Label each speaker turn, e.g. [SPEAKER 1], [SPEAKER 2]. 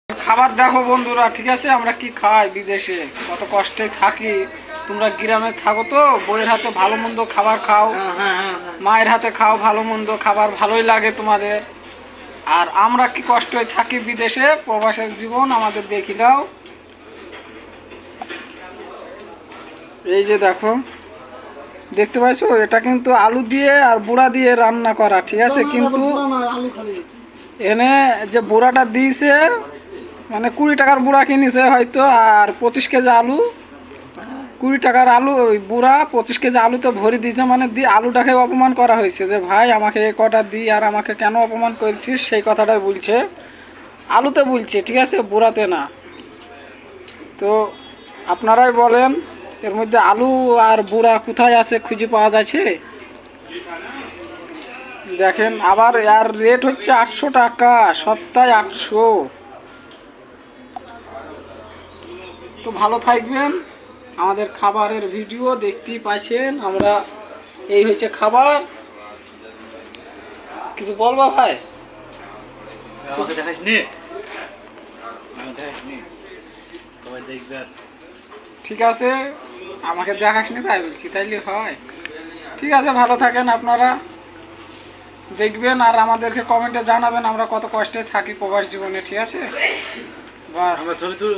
[SPEAKER 1] খাবার দেখো বন্ধুরা, ঠিক আছে, আমরা কি খাই বিদেশে, কত কষ্টে থাকি। তোমরা গ্রামে থাকো তো, বইয়ের হাতে ভালো মন্দ খাবার খাও, মায়ের হাতে খাও ভালো মন্দ খাবার, ভালোই লাগে তোমাদের। আর আমরা কি কষ্টে থাকি বিদেশে, প্রবাসের জীবন আমাদের দেখি দাও। এই যে দেখো, দেখতে পাইছো, এটা কিন্তু আলু দিয়ে আর বুড়া দিয়ে রান্না করা, ঠিক আছে। কিন্তু এনে যে বুড়াটা দিয়েছে, মানে 20 টাকার বুড়া কিনেছে হয়তো, আর 25 কেজি আলু, 20 টাকার আলু ওই বুড়া 25 কেজি আলুতে ভরে দিয়েছে। মানে আলুটাকে অপমান করা হয়েছে, যে ভাই আমাকে এ কটা দিই, আর আমাকে কেন অপমান করেছিস, সেই কথাটাই বলছে, আলুতে বলছে, ঠিক আছে, বুড়াতে না। তো আপনারাই বলেন, এর মধ্যে আলু আর বুড়া কোথায় আছে, খুঁজে পাওয়া যাচ্ছে? দেখেন, আবার এর রেট হচ্ছে 800 টাকা, সপ্তাহে 800। তো ভালো থাকবেন। আমাদের খাবারের ভিডিও দেখতেই পাচ্ছেন, আমরা এই হচ্ছে খাবার। কিছু বলবো ভাই?
[SPEAKER 2] আমাকে দেখাস নি, আমাকে দেখাস নি, সবাই দেখবে।
[SPEAKER 1] ঠিক আছে, আমাকে দেখাস নি তাই বলছি, তাইলে হয়? ঠিক আছে, ভালো থাকেন আপনারা, দেখবেন আর আমাদেরকে কমেন্টে জানাবেন আমরা কত কষ্টে থাকি প্রবাস জীবনে, ঠিক আছে। বাস।
[SPEAKER 2] আমরা ছবি